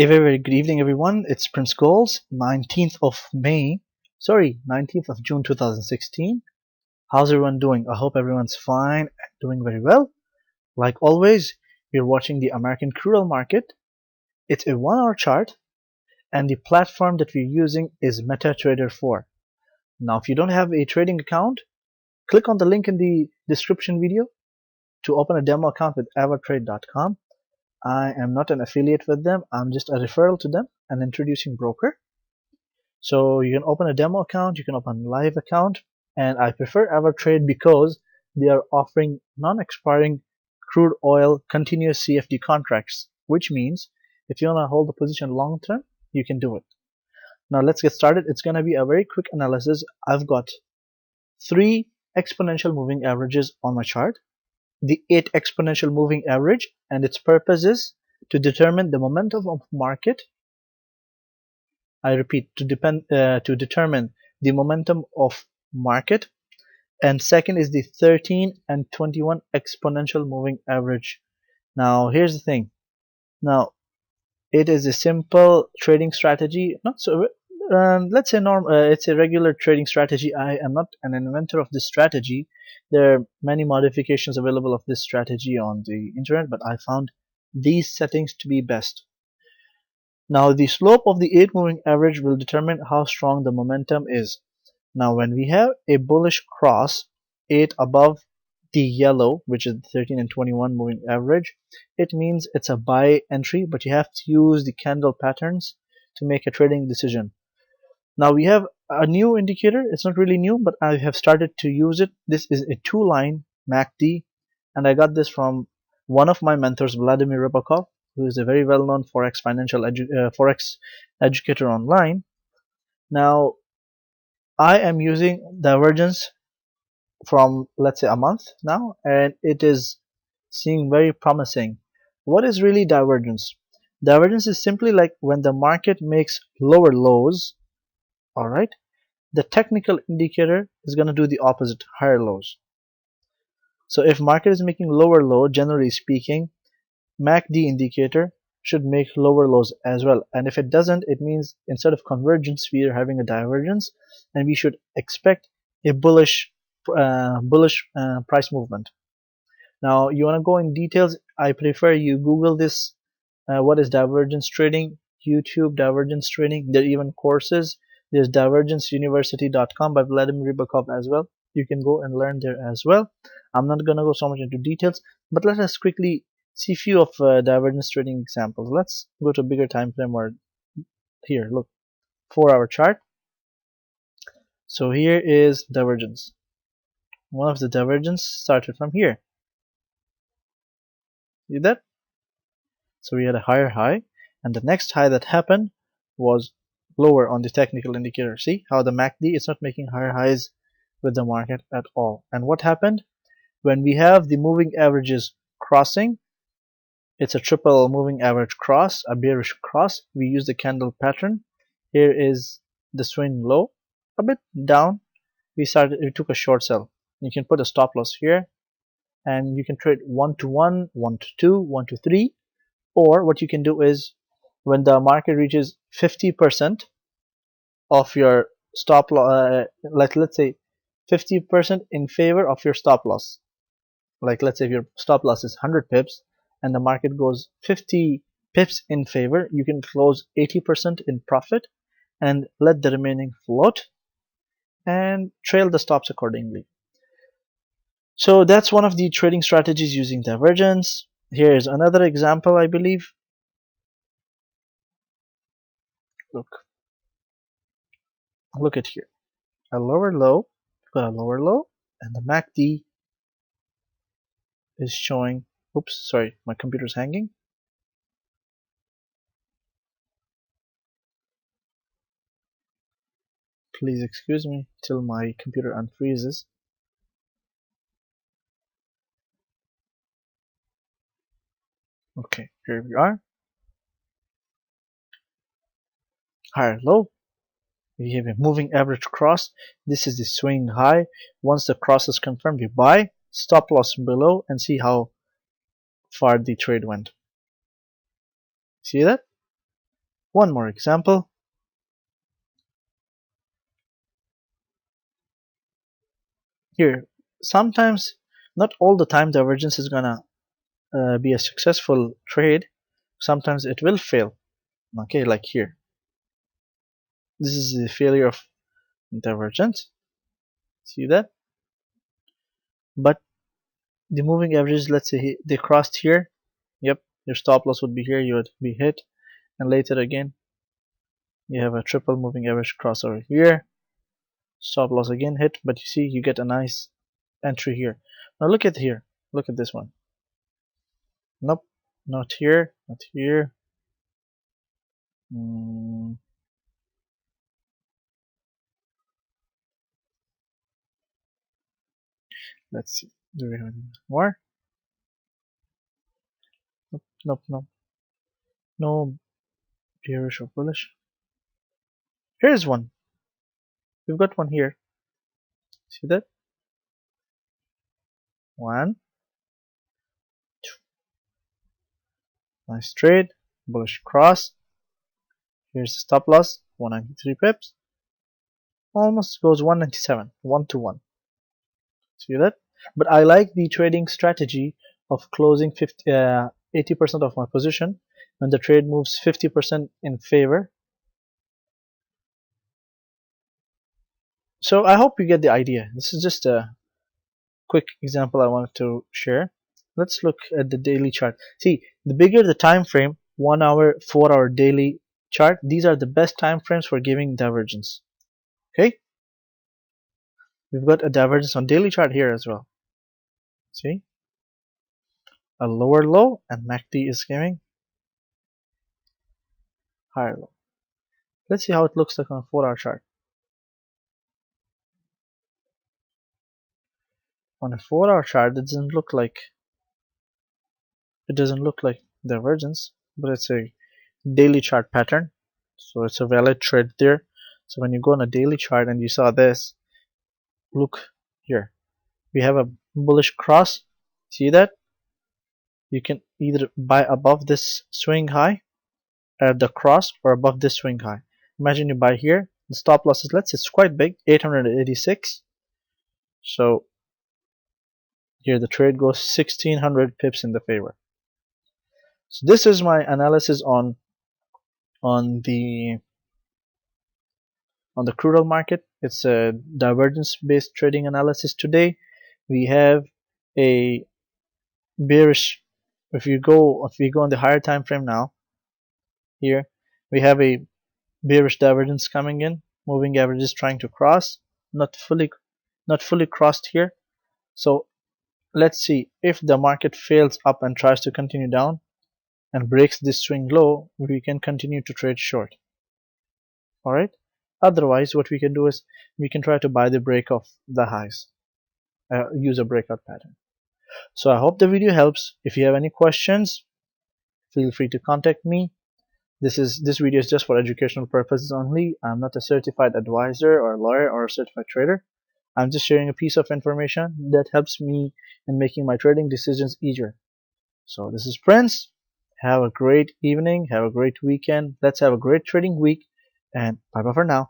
A very, very good evening, everyone. It's Prince Goals, 19th of June 2016. How's everyone doing? I hope everyone's fine and doing very well. Like always, we're watching the American crude oil market. It's a 1 hour chart, and the platform that we're using is MetaTrader 4. Now, if you don't have a trading account, click on the link in the description video to open a demo account with avatrade.com. I am not an affiliate with them. I'm just a referral to them, an introducing broker. So you can open a demo account, you can open a live account, and I prefer EverTrade because they are offering non-expiring crude oil continuous CFD contracts, which means if you want to hold the position long term, you can do it. Now let's get started. It's going to be a very quick analysis. I've got 3 exponential moving averages on my chart. The 8 exponential moving average, and its purpose is to determine the momentum of market. I repeat, to determine the momentum of market. And second is the 13 and 21 exponential moving average. Now here's the thing. Now it is a simple trading strategy, not so let's say it's a regular trading strategy. I am not an inventor of this strategy. There are many modifications available of this strategy on the internet, but I found these settings to be best. Now the slope of the 8 moving average will determine how strong the momentum is. Now when we have a bullish cross 8 above the yellow, which is the 13 and 21 moving average, it means it's a buy entry, but you have to use the candle patterns to make a trading decision. Now we have a new indicator. It's not really new, but I have started to use it. This is a 2-line MACD, and I got this from one of my mentors, Vladimir Rybakov, who is a very well-known forex educator online. Now I am using divergence from, let's say, a month now, and it is seeing very promising. What is really divergence? Divergence is simply like when the market makes lower lows, all right, the technical indicator is going to do the opposite, higher lows. So if market is making lower low, generally speaking, MACD indicator should make lower lows as well. And if it doesn't, it means instead of convergence, we are having a divergence, and we should expect a bullish price movement. Now you want to go in details. I prefer you Google this. What is divergence trading? YouTube divergence trading. There are even courses. There's divergenceuniversity.com by Vladimir Rybakov as well. You can go and learn there as well. I'm not going to go so much into details, but let us quickly see few of divergence trading examples. Let's go to a bigger time frame, or here, look, 4-hour chart. So here is divergence. One of the divergence started from here. See that? So we had a higher high, and the next high that happened was lower on the technical indicator. See how the MACD is not making higher highs with the market at all. And what happened when we have the moving averages crossing? It's a triple moving average cross, a bearish cross. We use the candle pattern. Here is the swing low, a bit down. We took a short sell. You can put a stop loss here, and you can trade 1 to 1, 1 to 2, 1 to 3. Or what you can do is when the market reaches 50% of your stop loss, like let's say 50% in favor of your stop loss. Like let's say if your stop loss is 100 pips and the market goes 50 pips in favor, you can close 80% in profit and let the remaining float and trail the stops accordingly. So that's one of the trading strategies using divergence. Here is another example, I believe. Look at here. A lower low, got a lower low, and the MACD is showing, oops, sorry, my computer's hanging. Please excuse me till my computer unfreezes. Okay, here we are. Higher low. We have a moving average cross. This is the swing high. Once the cross is confirmed, we buy, stop loss below, and see how far the trade went. See that? One more example. Here, sometimes, not all the time, divergence is gonna be a successful trade. Sometimes it will fail. Okay, like here. This is the failure of divergence. See that? But the moving averages, let's say they crossed here. Yep, your stop loss would be here. You would be hit, and later again you have a triple moving average cross over here. Stop loss again hit, but you see you get a nice entry here. Now look at here. Look at this one. Nope, not here, not here. Mm, let's see. Do we have any more? Nope, nope, nope. No bearish or bullish. Here's one. We've got one here. See that? One. Nice trade. Bullish cross. Here's the stop loss. 193 pips. Almost goes 197. 1 to 1. See that? But I like the trading strategy of closing 80% of my position when the trade moves 50% in favor. So I hope you get the idea. This is just a quick example I wanted to share. Let's look at the daily chart. See, the bigger the time frame, 1 hour, 4 hour daily chart, these are the best time frames for giving divergence. Okay, we've got a divergence on daily chart here as well. See, a lower low, and MACD is giving higher low. Let's see how it looks like on a 4 hour chart. On a 4 hour chart, it doesn't look like divergence, but it's a daily chart pattern, so it's a valid trade there. So when you go on a daily chart and you saw this, look here, we have a bullish cross. See that? You can either buy above this swing high at the cross or above this swing high. Imagine you buy here, the stop loss is, let's say it's quite big, 886. So here the trade goes 1600 pips in the favor. So this is my analysis on the crude oil market. It's a divergence based trading analysis. Today we have a bearish, if we go on the higher time frame now, here we have a bearish divergence coming in, moving averages trying to cross, not fully crossed here. So let's see, if the market fails up and tries to continue down and breaks this swing low, we can continue to trade short. Alright, otherwise what we can do is we can try to buy the break of the highs, use a breakout pattern. So I hope the video helps. If you have any questions, feel free to contact me. This video is just for educational purposes only. I'm not a certified advisor or lawyer or a certified trader. I'm just sharing a piece of information that helps me in making my trading decisions easier. So this is Prince. Have a great evening. Have a great weekend. Let's have a great trading week. And bye bye for now.